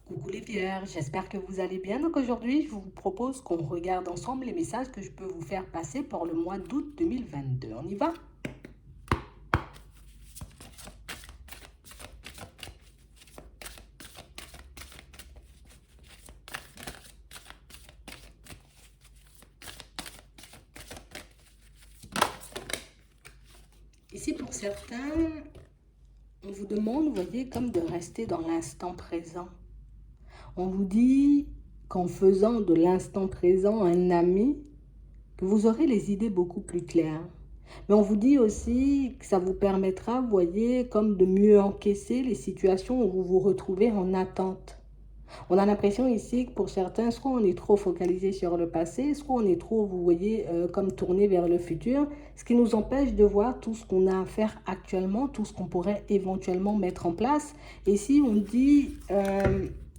Coucou les vierges, j'espère que vous allez bien. Donc aujourd'hui, je vous propose qu'on regarde ensemble les messages que je peux vous faire passer pour le mois d'août 2022. On y va? Ici, pour certains, on vous demande, vous voyez, comme de rester dans l'instant présent. On vous dit qu'en faisant de l'instant présent un ami, que vous aurez les idées beaucoup plus claires. Mais on vous dit aussi que ça vous permettra, vous voyez, comme de mieux encaisser les situations où vous vous retrouvez en attente. On a l'impression ici que pour certains, soit on est trop focalisé sur le passé, soit on est trop, vous voyez, comme tourné vers le futur, ce qui nous empêche de voir tout ce qu'on a à faire actuellement, tout ce qu'on pourrait éventuellement mettre en place. Et si on dit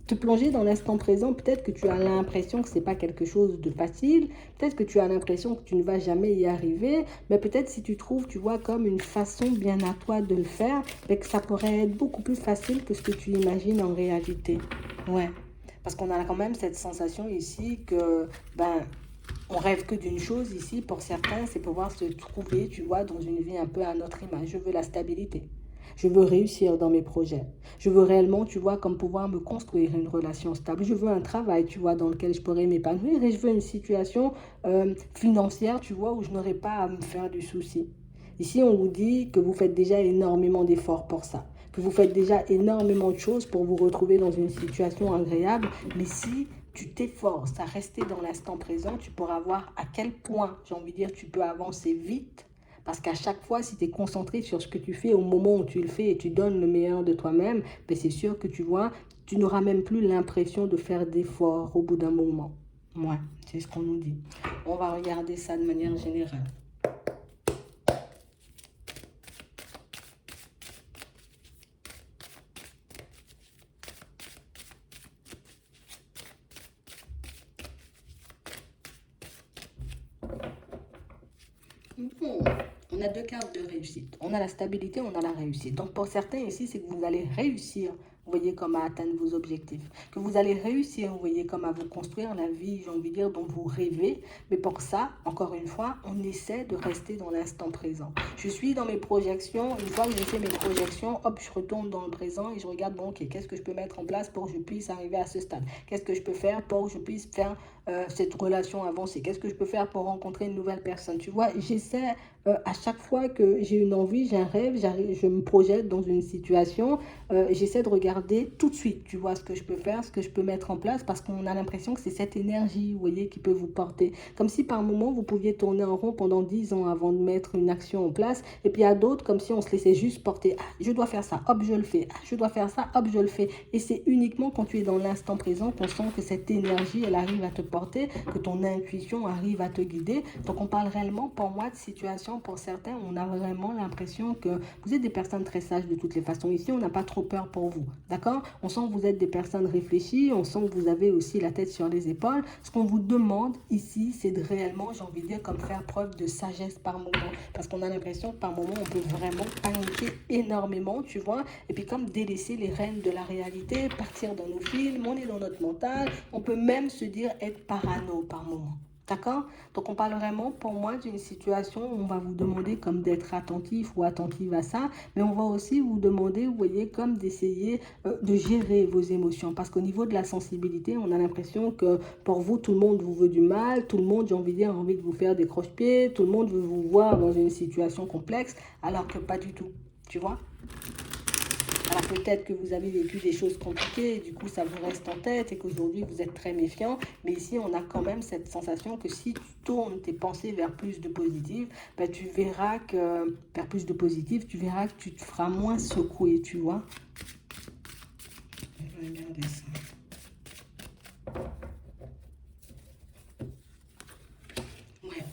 te plonger dans l'instant présent, peut-être que tu as l'impression que ce n'est pas quelque chose de facile, peut-être que tu as l'impression que tu ne vas jamais y arriver, mais peut-être si tu trouves, tu vois, comme une façon bien à toi de le faire, que ça pourrait être beaucoup plus facile que ce que tu imagines en réalité. Ouais, parce qu'on a quand même cette sensation ici que, ben, on rêve que d'une chose ici, pour certains, c'est pouvoir se trouver, tu vois, dans une vie un peu à notre image. Je veux la stabilité. Je veux réussir dans mes projets. Je veux réellement, tu vois, comme pouvoir me construire une relation stable. Je veux un travail, tu vois, dans lequel je pourrais m'épanouir et je veux une situation financière, tu vois, où je n'aurai pas à me faire du souci. Ici, on vous dit que vous faites déjà énormément d'efforts pour ça, que vous faites déjà énormément de choses pour vous retrouver dans une situation agréable. Mais si tu t'efforces à rester dans l'instant présent, tu pourras voir à quel point, j'ai envie de dire, tu peux avancer vite. Parce qu'à chaque fois, si tu es concentré sur ce que tu fais au moment où tu le fais et tu donnes le meilleur de toi-même, ben c'est sûr que tu vois, tu n'auras même plus l'impression de faire d'efforts au bout d'un moment. Ouais, c'est ce qu'on nous dit. On va regarder ça de manière générale. Bon, on a deux cartes de réussite. On a la stabilité, on a la réussite. Donc pour certains ici, c'est que vous allez réussir, vous voyez, comme à atteindre vos objectifs. Que vous allez réussir, vous voyez, comme à vous construire la vie, j'ai envie de dire, dont vous rêvez. Mais pour ça, encore une fois, on essaie de rester dans l'instant présent. Je suis dans mes projections. Une fois que j'ai fait mes projections, hop, je retourne dans le présent et je regarde, bon, ok, qu'est-ce que je peux mettre en place pour que je puisse arriver à ce stade? Qu'est-ce que je peux faire pour que je puisse faire cette relation avancée? Qu'est-ce que je peux faire pour rencontrer une nouvelle personne? Tu vois, j'essaie à chaque fois que j'ai une envie, j'ai un rêve, je me projette dans une situation, j'essaie de regarder tout de suite, tu vois, ce que je peux faire, ce que je peux mettre en place, parce qu'on a l'impression que c'est cette énergie, vous voyez, qui peut vous porter. Comme si par moment, vous pouviez tourner en rond pendant 10 ans avant de mettre une action en place, et puis il y a d'autres, comme si on se laissait juste porter. Ah, je dois faire ça, hop, je le fais. Ah, je dois faire ça, hop, je le fais. Et c'est uniquement quand tu es dans l'instant présent qu'on sent que cette énergie, elle arrive à te porter, que ton intuition arrive à te guider. Donc on parle réellement, pour moi, de situation, pour certains, on a vraiment l'impression que vous êtes des personnes très sages de toutes les façons. Ici, on n'a pas trop peur pour vous, d'accord? On sent que vous êtes des personnes réfléchies, on sent que vous avez aussi la tête sur les épaules. Ce qu'on vous demande ici, c'est de réellement, j'ai envie de dire, comme faire preuve de sagesse par moment. Parce qu'on a l'impression que par moment, on peut vraiment paniquer énormément, tu vois, et puis comme délaisser les rênes de la réalité, partir dans nos films, on est dans notre mental, on peut même se dire être parano par moment. D'accord? Donc on parle vraiment pour moi d'une situation où on va vous demander comme d'être attentif ou attentive à ça, mais on va aussi vous demander, vous voyez, comme d'essayer de gérer vos émotions. Parce qu'au niveau de la sensibilité, on a l'impression que pour vous, tout le monde vous veut du mal, tout le monde, j'ai envie de dire, a envie de vous faire des croche-pieds, tout le monde veut vous voir dans une situation complexe, alors que pas du tout. Tu vois? Alors peut-être que vous avez vécu des choses compliquées, et du coup ça vous reste en tête et qu'aujourd'hui vous êtes très méfiant, mais ici on a quand même cette sensation que si tu tournes tes pensées vers plus de positif, ben, tu verras que, vers plus de positif, tu verras que tu te feras moins secouer, tu vois. Je vais regarder ça. Ouais.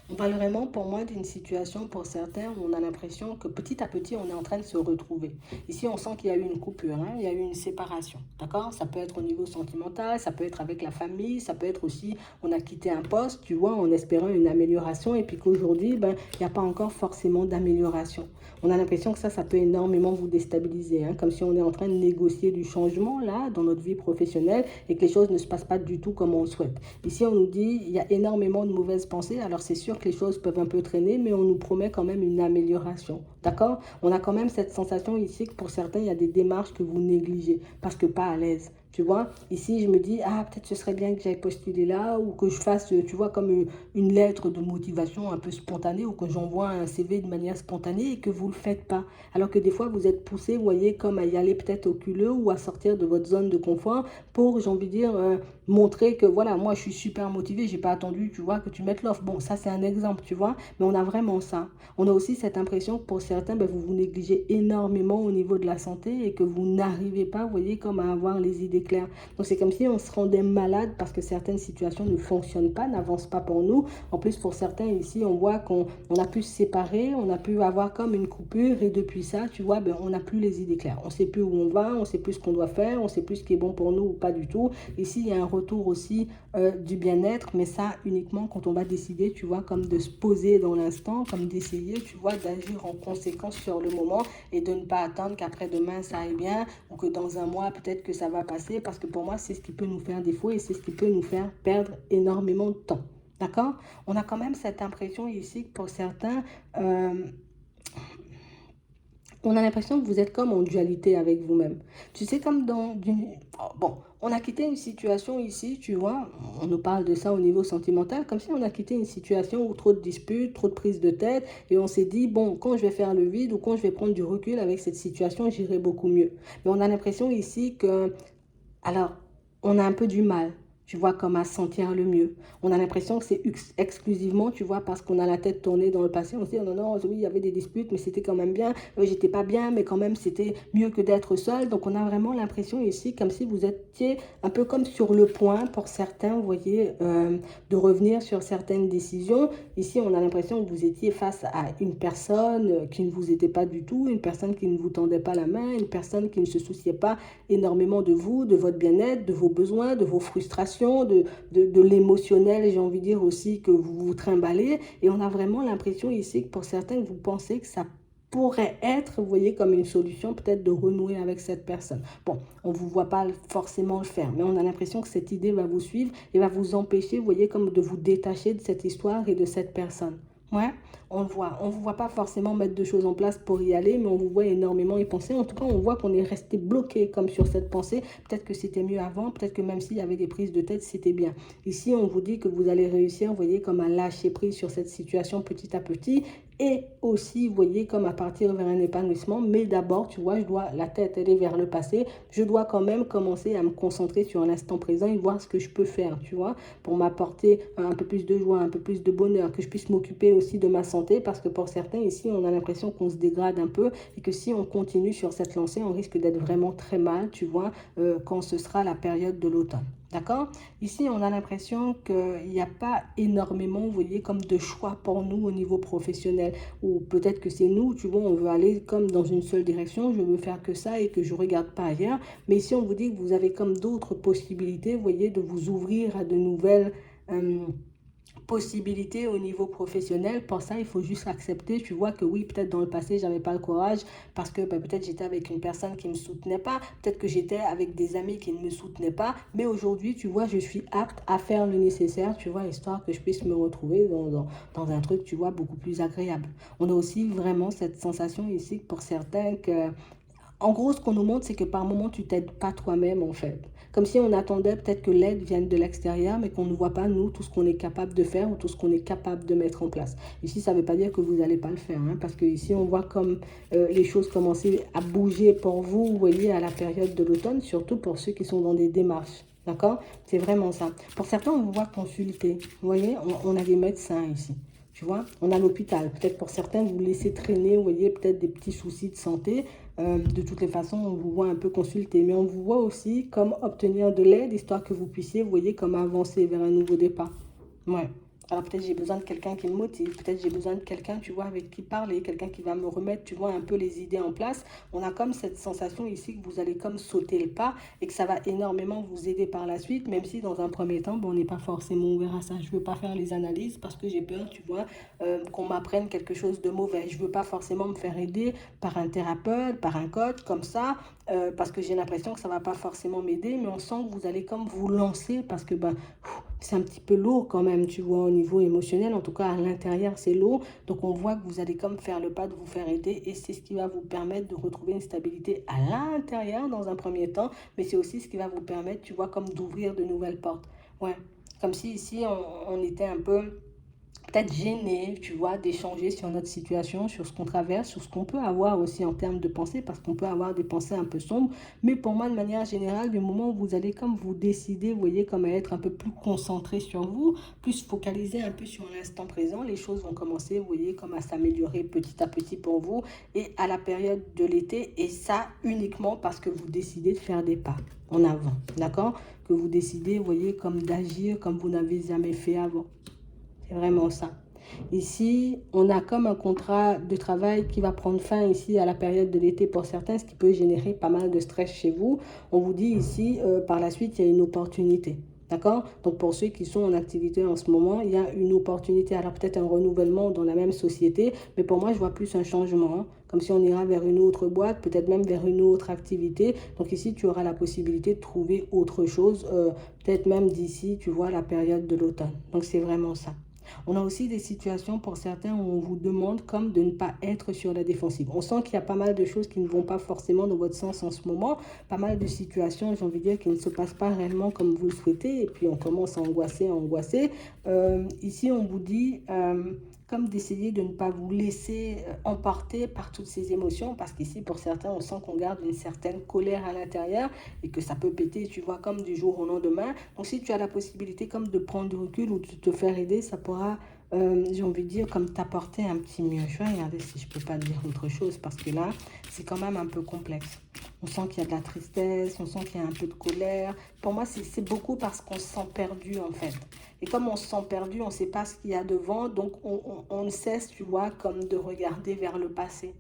On On parle vraiment pour moi d'une situation pour certains où on a l'impression que petit à petit on est en train de se retrouver. Ici on sent qu'il y a eu une coupure, hein, il y a eu une séparation, d'accord? Ça peut être au niveau sentimental, ça peut être avec la famille, ça peut être aussi on a quitté un poste, tu vois, en espérant une amélioration et puis qu'aujourd'hui, ben, il n'y a pas encore forcément d'amélioration. On a l'impression que ça peut énormément vous déstabiliser, hein, comme si on est en train de négocier du changement là dans notre vie professionnelle et que les choses ne se passent pas du tout comme on le souhaite. Ici, on nous dit il y a énormément de mauvaises pensées. Alors, c'est sûr que les choses peuvent un peu traîner, mais on nous promet quand même une amélioration. D'accord? On a quand même cette sensation ici que pour certains, il y a des démarches que vous négligez parce que pas à l'aise. Tu vois, ici, je me dis, ah, peut-être ce serait bien que j'aille postuler là ou que je fasse, tu vois, comme une lettre de motivation un peu spontanée ou que j'envoie un CV de manière spontanée et que vous ne le faites pas. Alors que des fois, vous êtes poussé, vous voyez, comme à y aller peut-être au culot ou à sortir de votre zone de confort pour, j'ai envie de dire, montrer que voilà, moi je suis super motivée, j'ai pas attendu, tu vois, que tu mettes l'offre. Bon, ça c'est un exemple, tu vois, mais on a vraiment ça. On a aussi cette impression que pour certains, ben, vous vous négligez énormément au niveau de la santé et que vous n'arrivez pas, vous voyez, comme à avoir les idées claires. Donc c'est comme si on se rendait malade parce que certaines situations ne fonctionnent pas, n'avancent pas pour nous. En plus, pour certains ici, on voit qu'on a pu se séparer, on a pu avoir comme une coupure et depuis ça, tu vois, ben, on n'a plus les idées claires. On sait plus où on va, on sait plus ce qu'on doit faire, on sait plus ce qui est bon pour nous ou pas du tout. Ici, il y a un retour aussi du bien-être, mais ça uniquement quand on va décider, tu vois, comme de se poser dans l'instant, comme d'essayer, tu vois, d'agir en conséquence sur le moment et de ne pas attendre qu'après-demain ça aille bien ou que dans un mois peut-être que ça va passer parce que pour moi, c'est ce qui peut nous faire défaut et c'est ce qui peut nous faire perdre énormément de temps. D'accord? On a quand même cette impression ici que pour certains, on a l'impression que vous êtes comme en dualité avec vous-même. Tu sais, comme dans... Bon, on a quitté une situation ici, tu vois, on nous parle de ça au niveau sentimental, comme si on a quitté une situation où trop de disputes, trop de prises de tête, et on s'est dit, bon, quand je vais faire le vide ou quand je vais prendre du recul avec cette situation, j'irai beaucoup mieux. Mais on a l'impression ici que alors, on a un peu du mal, tu vois, comme à sentir le mieux. On a l'impression que c'est exclusivement, tu vois, parce qu'on a la tête tournée dans le passé. On se dit, oh non, non, oui, il y avait des disputes, mais c'était quand même bien. J'étais pas bien, mais quand même, c'était mieux que d'être seul. Donc, on a vraiment l'impression ici, comme si vous étiez un peu comme sur le point, pour certains, vous voyez, de revenir sur certaines décisions. Ici, on a l'impression que vous étiez face à une personne qui ne vous était pas du tout, une personne qui ne vous tendait pas la main, une personne qui ne se souciait pas énormément de vous, de votre bien-être, de vos besoins, de vos frustrations, de l'émotionnel, j'ai envie de dire aussi que vous vous trimballez. Et on a vraiment l'impression ici que pour certains, vous pensez que ça pourrait être, vous voyez, comme une solution peut-être de renouer avec cette personne. Bon, on ne vous voit pas forcément le faire, mais on a l'impression que cette idée va vous suivre et va vous empêcher, vous voyez, comme de vous détacher de cette histoire et de cette personne. Ouais, on le voit. On ne vous voit pas forcément mettre de choses en place pour y aller, mais on vous voit énormément y penser. En tout cas, on voit qu'on est resté bloqué comme sur cette pensée. Peut-être que c'était mieux avant, peut-être que même s'il y avait des prises de tête, c'était bien. Ici, on vous dit que vous allez réussir, vous voyez, comme à lâcher prise sur cette situation petit à petit. Et aussi, vous voyez, comme à partir vers un épanouissement. Mais d'abord, tu vois, la tête, elle est vers le passé. Je dois quand même commencer à me concentrer sur l'instant présent et voir ce que je peux faire, tu vois, pour m'apporter un peu plus de joie, un peu plus de bonheur, que je puisse m'occuper aussi de ma santé, parce que pour certains ici, on a l'impression qu'on se dégrade un peu et que si on continue sur cette lancée, on risque d'être vraiment très mal, tu vois, quand ce sera la période de l'automne. D'accord? Ici, on a l'impression qu'il n'y a pas énormément, vous voyez, comme de choix pour nous au niveau professionnel. Ou peut-être que c'est nous, tu vois, on veut aller comme dans une seule direction, je veux faire que ça et que je ne regarde pas ailleurs. Mais ici, on vous dit que vous avez comme d'autres possibilités, vous voyez, de vous ouvrir à de nouvelles possibilités au niveau professionnel. Pour ça, il faut juste accepter, tu vois, que oui, peut-être dans le passé, j'avais pas le courage parce que peut-être j'étais avec une personne qui me soutenait pas, peut-être que j'étais avec des amis qui ne me soutenaient pas, mais aujourd'hui, tu vois, je suis apte à faire le nécessaire, tu vois, histoire que je puisse me retrouver dans un truc, tu vois, beaucoup plus agréable. On a aussi vraiment cette sensation ici pour certains que en gros, ce qu'on nous montre, c'est que par moment, tu t'aides pas toi-même, en fait. Comme si on attendait peut-être que l'aide vienne de l'extérieur, mais qu'on ne voit pas, nous, tout ce qu'on est capable de faire ou tout ce qu'on est capable de mettre en place. Ici, ça ne veut pas dire que vous n'allez pas le faire, hein, parce que ici, on voit comme les choses commencer à bouger pour vous, vous voyez, à la période de l'automne, surtout pour ceux qui sont dans des démarches. D'accord? C'est vraiment ça. Pour certains, on vous voit consulter. Vous voyez, on a des médecins ici. Tu vois, on a l'hôpital. Peut-être pour certains, vous laissez traîner, vous voyez, peut-être des petits soucis de santé. De toutes les façons, on vous voit un peu consulter. Mais on vous voit aussi comme obtenir de l'aide, histoire que vous puissiez, vous voyez, comme avancer vers un nouveau départ. Ouais. Alors peut-être j'ai besoin de quelqu'un qui me motive, peut-être j'ai besoin de quelqu'un, tu vois, avec qui parler, quelqu'un qui va me remettre, tu vois, un peu les idées en place. On a comme cette sensation ici que vous allez comme sauter le pas et que ça va énormément vous aider par la suite, même si dans un premier temps, bon, on n'est pas forcément ouvert à ça. Je ne veux pas faire les analyses parce que j'ai peur, tu vois, qu'on m'apprenne quelque chose de mauvais. Je ne veux pas forcément me faire aider par un thérapeute, par un coach, comme ça, parce que j'ai l'impression que ça ne va pas forcément m'aider, mais on sent que vous allez comme vous lancer parce que ben, c'est un petit peu lourd quand même, tu vois, au niveau émotionnel. En tout cas, à l'intérieur, c'est lourd. Donc, on voit que vous allez comme faire le pas de vous faire aider et c'est ce qui va vous permettre de retrouver une stabilité à l'intérieur dans un premier temps, mais c'est aussi ce qui va vous permettre, tu vois, comme d'ouvrir de nouvelles portes. Ouais, comme si ici, on était un peu peut-être gêné, tu vois, d'échanger sur notre situation, sur ce qu'on traverse, sur ce qu'on peut avoir aussi en termes de pensée, parce qu'on peut avoir des pensées un peu sombres. Mais pour moi, de manière générale, du moment où vous allez comme vous décider, vous voyez, comme à être un peu plus concentré sur vous, plus focalisé un peu sur l'instant présent, les choses vont commencer, vous voyez, comme à s'améliorer petit à petit pour vous et à la période de l'été. Et ça uniquement parce que vous décidez de faire des pas en avant, d'accord? Que vous décidez, vous voyez, comme d'agir comme vous n'avez jamais fait avant. C'est vraiment ça. Ici, on a comme un contrat de travail qui va prendre fin ici à la période de l'été pour certains, ce qui peut générer pas mal de stress chez vous. On vous dit ici, par la suite, il y a une opportunité. D'accord? Donc, pour ceux qui sont en activité en ce moment, il y a une opportunité. Alors, peut-être un renouvellement dans la même société, mais pour moi, je vois plus un changement, hein. Comme si on ira vers une autre boîte, peut-être même vers une autre activité. Donc, ici, tu auras la possibilité de trouver autre chose, peut-être même d'ici, tu vois, la période de l'automne. Donc, c'est vraiment ça. On a aussi des situations pour certains où on vous demande comme de ne pas être sur la défensive. On sent qu'il y a pas mal de choses qui ne vont pas forcément dans votre sens en ce moment, pas mal de situations, j'ai envie de dire, qui ne se passent pas réellement comme vous le souhaitez, et puis on commence à angoisser, à angoisser. Ici, on vous dit comme d'essayer de ne pas vous laisser emporter par toutes ces émotions, parce qu'ici, pour certains, on sent qu'on garde une certaine colère à l'intérieur et que ça peut péter, tu vois, comme du jour au lendemain. Donc, si tu as la possibilité comme de prendre du recul ou de te faire aider, ça pourra, j'ai envie de dire, comme t'apporter un petit mieux. Je vais regarder si je peux pas dire autre chose, parce que là, c'est quand même un peu complexe. On sent qu'il y a de la tristesse, on sent qu'il y a un peu de colère. Pour moi, c'est beaucoup parce qu'on se sent perdu, en fait. Et comme on se sent perdu, on ne sait pas ce qu'il y a devant, donc on ne cesse, tu vois, comme de regarder vers le passé.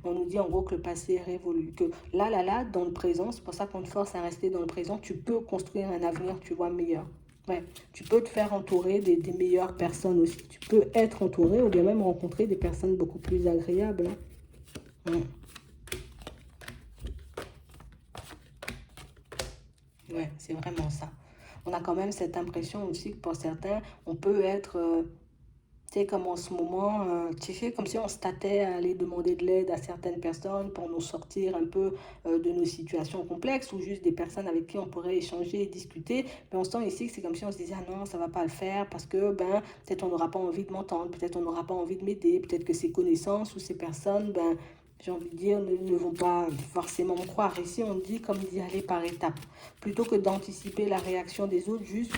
On nous dit en gros que le passé est révolu, que là, dans le présent, c'est pour ça qu'on te force à rester dans le présent, tu peux construire un avenir, tu vois, meilleur. Ouais, tu peux te faire entourer des meilleures personnes aussi. Tu peux être entouré ou bien même rencontrer des personnes beaucoup plus agréables, hein. Ouais, c'est vraiment ça. On a quand même cette impression aussi que pour certains, on peut être tu sais, comme en ce moment, tu sais, comme si on se tâtait à aller demander de l'aide à certaines personnes pour nous sortir un peu de nos situations complexes ou juste des personnes avec qui on pourrait échanger et discuter. Mais on sent ici que c'est comme si on se disait, ah non, ça va pas le faire parce que ben, peut-être on n'aura pas envie de m'entendre, peut-être on n'aura pas envie de m'aider, peut-être que ces connaissances ou ces personnes, ben, j'ai envie de dire, ne vont pas forcément me croire. Ici, on dit comme d'y aller par étapes. Plutôt que d'anticiper la réaction des autres, juste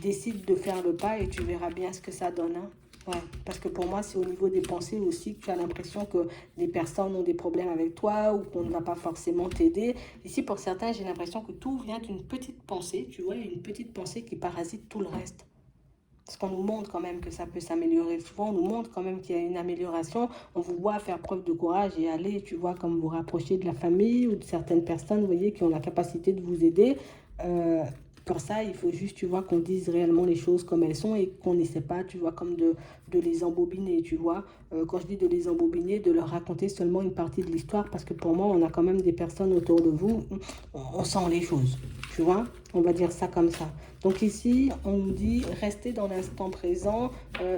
décide de faire le pas et tu verras bien ce que ça donne, hein. Ouais, parce que pour moi, c'est au niveau des pensées aussi que tu as l'impression que les personnes ont des problèmes avec toi ou qu'on ne va pas forcément t'aider. Ici, pour certains, j'ai l'impression que tout vient d'une petite pensée, tu vois, une petite pensée qui parasite tout le reste. Parce qu'on nous montre quand même que ça peut s'améliorer. Souvent, on nous montre quand même qu'il y a une amélioration. On vous voit faire preuve de courage et aller, tu vois, comme vous rapprocher de la famille ou de certaines personnes, vous voyez, qui ont la capacité de vous aider. Euh, pour ça, il faut juste, tu vois, qu'on dise réellement les choses comme elles sont et qu'on n'essaie pas, tu vois, comme de les embobiner, tu vois. Quand je dis de les embobiner, de leur raconter seulement une partie de l'histoire, parce que pour moi, on a quand même des personnes autour de vous, on sent les choses, tu vois. On va dire ça comme ça. Donc ici, on nous dit rester dans l'instant présent.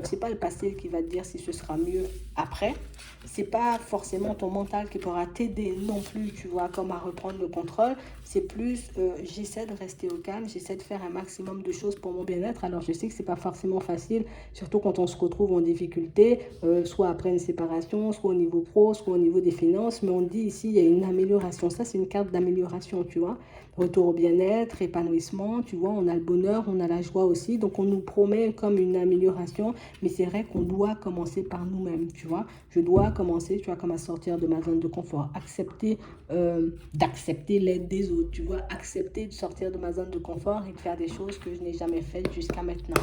C'est pas le passé qui va te dire si ce sera mieux après. C'est pas forcément ton mental qui pourra t'aider non plus, tu vois, comme à reprendre le contrôle. C'est plus, j'essaie de rester au calme, j'essaie de faire un maximum de choses pour mon bien-être. Alors je sais que c'est pas forcément facile, surtout quand on se retrouve en difficulté, soit après une séparation, soit au niveau pro, soit au niveau des finances. Mais on dit ici, il y a une amélioration. Ça, c'est une carte d'amélioration, tu vois. Retour au bien-être, épanouissement, tu vois, on a le bonheur, on a la joie aussi. Donc on nous promet comme une amélioration, mais c'est vrai qu'on doit commencer par nous-mêmes, tu vois. Je dois commencer, tu vois, comme à sortir de ma zone de confort, accepter d'accepter l'aide des autres, tu vois, accepter de sortir de ma zone de confort et de faire des choses que je n'ai jamais faites jusqu'à maintenant.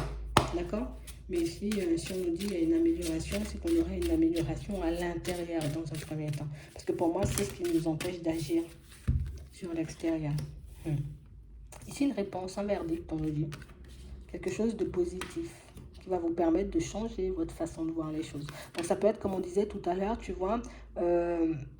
D'accord? Mais ici, si on nous dit qu'il y a une amélioration, c'est qu'on aurait une amélioration à l'intérieur dans un premier temps. Parce que pour moi, c'est ce qui nous empêche d'agir sur l'extérieur. Ici, une réponse, un verdict, on nous dit. Quelque chose de positif qui va vous permettre de changer votre façon de voir les choses. Donc ça peut être, comme on disait tout à l'heure, tu vois,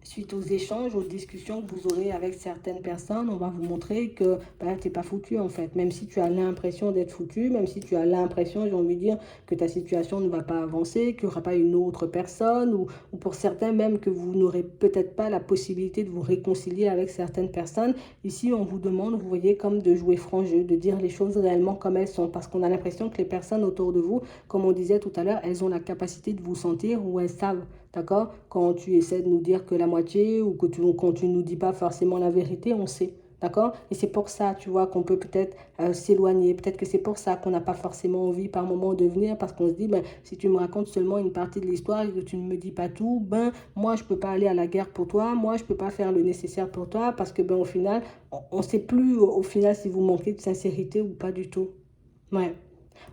suite aux échanges, aux discussions que vous aurez avec certaines personnes, on va vous montrer que ben, tu n'es pas foutu en fait. Même si tu as l'impression d'être foutu, même si tu as l'impression, j'ai envie de dire, que ta situation ne va pas avancer, qu'il n'y aura pas une autre personne, ou pour certains même que vous n'aurez peut-être pas la possibilité de vous réconcilier avec certaines personnes. Ici, on vous demande, vous voyez, comme de jouer franc jeu, de dire les choses réellement comme elles sont. Parce qu'on a l'impression que les personnes autour de vous, comme on disait tout à l'heure, elles ont la capacité de vous sentir ou elles savent. D'accord? Quand tu essaies de nous dire que la moitié ou quand tu ne nous dis pas forcément la vérité, on sait. D'accord? Et c'est pour ça, tu vois, qu'on peut peut-être s'éloigner. Peut-être que c'est pour ça qu'on n'a pas forcément envie par moment de venir parce qu'on se dit, ben, si tu me racontes seulement une partie de l'histoire et que tu ne me dis pas tout, ben, moi, je ne peux pas aller à la guerre pour toi. Moi, je ne peux pas faire le nécessaire pour toi parce que, ben, au final, on ne sait plus au final si vous manquez de sincérité ou pas du tout. Ouais.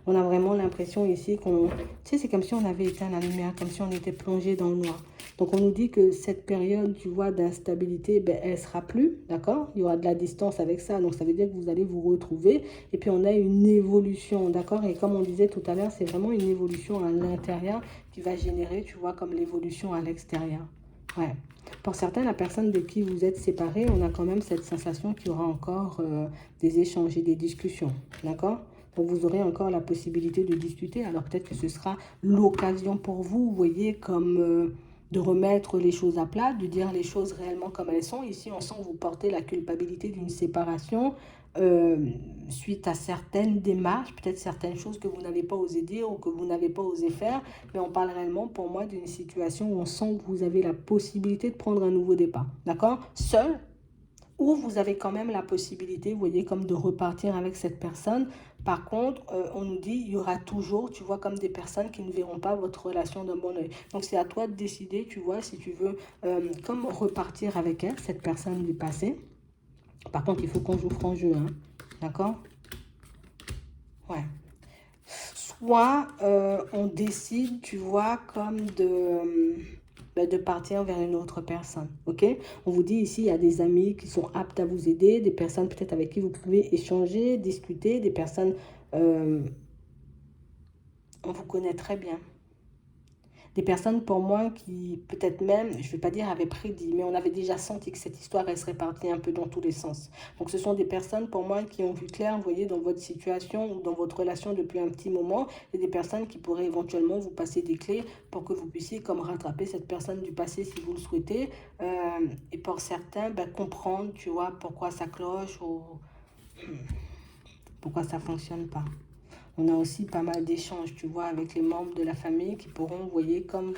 On a vraiment l'impression ici qu'on... Tu sais, c'est comme si on avait éteint la lumière, comme si on était plongé dans le noir. Donc, on nous dit que cette période, tu vois, d'instabilité, ben, elle ne sera plus, d'accord? Il y aura de la distance avec ça. Donc, ça veut dire que vous allez vous retrouver. Et puis, on a une évolution, d'accord? Et comme on disait tout à l'heure, c'est vraiment une évolution à l'intérieur qui va générer, tu vois, comme l'évolution à l'extérieur. Ouais. Pour certains, la personne de qui vous êtes séparés, on a quand même cette sensation qu'il y aura encore des échanges et des discussions, d'accord? Donc, vous aurez encore la possibilité de discuter. Alors, peut-être que ce sera l'occasion pour vous, vous voyez, comme de remettre les choses à plat, de dire les choses réellement comme elles sont. Ici, on sent que vous portez la culpabilité d'une séparation suite à certaines démarches, peut-être certaines choses que vous n'avez pas osé dire ou que vous n'avez pas osé faire. Mais on parle réellement, pour moi, d'une situation où on sent que vous avez la possibilité de prendre un nouveau départ. D'accord? Seul, ou vous avez quand même la possibilité, vous voyez, comme de repartir avec cette personne. Par contre, on nous dit, il y aura toujours, tu vois, comme des personnes qui ne verront pas votre relation d'un bon oeil. Donc, c'est à toi de décider, tu vois, si tu veux, comme repartir avec elle, cette personne du passé. Par contre, il faut qu'on joue franc jeu, hein. D'accord? Ouais. Soit on décide, tu vois, comme de partir vers une autre personne, ok? On vous dit ici, il y a des amis qui sont aptes à vous aider, des personnes peut-être avec qui vous pouvez échanger, discuter, des personnes, on vous connaît très bien. Des personnes pour moi qui peut-être même, je ne vais pas dire avaient prédit, mais on avait déjà senti que cette histoire, elle serait partie un peu dans tous les sens. Donc ce sont des personnes pour moi qui ont vu clair, vous voyez, dans votre situation ou dans votre relation depuis un petit moment, et des personnes qui pourraient éventuellement vous passer des clés pour que vous puissiez comme rattraper cette personne du passé si vous le souhaitez. Et pour certains, ben, comprendre, tu vois, pourquoi ça cloche ou pourquoi ça ne fonctionne pas. On a aussi pas mal d'échanges, tu vois, avec les membres de la famille qui pourront, vous voyez, comme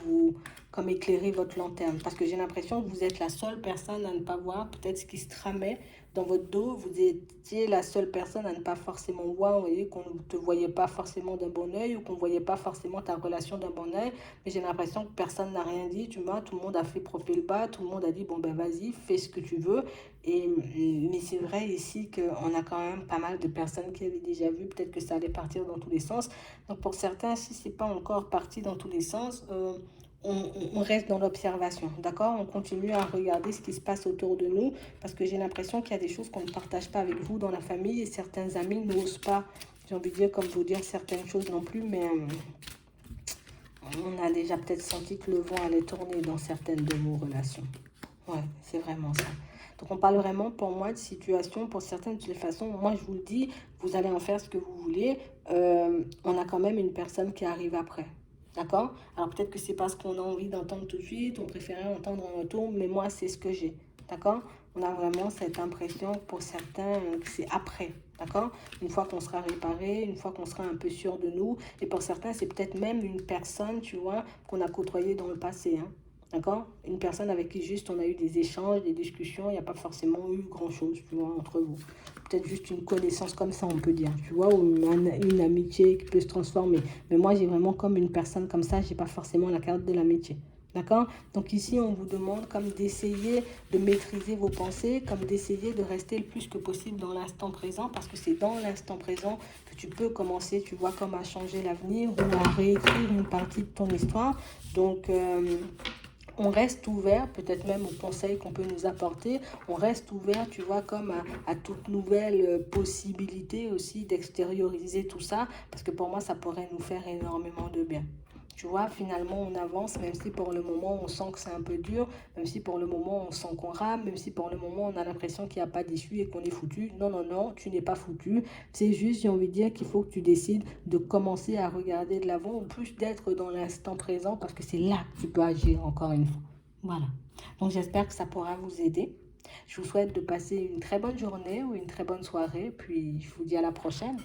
éclairer votre lanterne. Parce que j'ai l'impression que vous êtes la seule personne à ne pas voir peut-être ce qui se tramait dans votre dos. Vous étiez la seule personne à ne pas forcément voir, vous voyez, qu'on ne te voyait pas forcément d'un bon oeil ou qu'on ne voyait pas forcément ta relation d'un bon oeil. Mais j'ai l'impression que personne n'a rien dit, tu vois, tout le monde a fait profil bas, tout le monde a dit, bon ben vas-y, fais ce que tu veux. Mais c'est vrai ici qu'on a quand même pas mal de personnes qui avaient déjà vu, peut-être que ça allait partir dans tous les sens. Donc pour certains, si ce n'est pas encore parti dans tous les sens, on reste dans l'observation, d'accord? On continue à regarder ce qui se passe autour de nous, parce que j'ai l'impression qu'il y a des choses qu'on ne partage pas avec vous dans la famille, et certains amis n'osent pas, j'ai envie de dire, comme vous dire certaines choses non plus, mais on a déjà peut-être senti que le vent allait tourner dans certaines de vos relations. Ouais, c'est vraiment ça. Donc, on parle vraiment, pour moi, de situation. Pour certaines, de toutes les façons, moi, je vous le dis, vous allez en faire ce que vous voulez. On a quand même une personne qui arrive après. D'accord? Alors, peut-être que c'est parce qu'on a envie d'entendre tout de suite, on préférait entendre en retour, mais moi, c'est ce que j'ai. D'accord? On a vraiment cette impression, pour certains, que c'est après. D'accord? Une fois qu'on sera réparé, une fois qu'on sera un peu sûr de nous. Et pour certains, c'est peut-être même une personne, tu vois, qu'on a côtoyée dans le passé, hein. D'accord? Une personne avec qui juste on a eu des échanges, des discussions, il n'y a pas forcément eu grand-chose, tu vois, entre vous. Peut-être juste une connaissance comme ça, on peut dire, tu vois, ou une amitié qui peut se transformer. Mais moi, j'ai vraiment comme une personne comme ça, j'ai pas forcément la carte de l'amitié. D'accord? Donc ici, on vous demande comme d'essayer de maîtriser vos pensées, comme d'essayer de rester le plus que possible dans l'instant présent, parce que c'est dans l'instant présent que tu peux commencer, tu vois, comme à changer l'avenir ou à réécrire une partie de ton histoire. Donc, on reste ouvert, peut-être même aux conseils qu'on peut nous apporter. On reste ouvert, tu vois, comme à toute nouvelle possibilité aussi d'extérioriser tout ça, parce que pour moi, ça pourrait nous faire énormément de bien. Tu vois, finalement, on avance, même si pour le moment, on sent que c'est un peu dur, même si pour le moment, on sent qu'on rame, même si pour le moment, on a l'impression qu'il n'y a pas d'issue et qu'on est foutu. Non, non, non, tu n'es pas foutu. C'est juste, j'ai envie de dire qu'il faut que tu décides de commencer à regarder de l'avant, ou plus d'être dans l'instant présent, parce que c'est là que tu peux agir encore une fois. Voilà. Donc, j'espère que ça pourra vous aider. Je vous souhaite de passer une très bonne journée ou une très bonne soirée, puis je vous dis à la prochaine.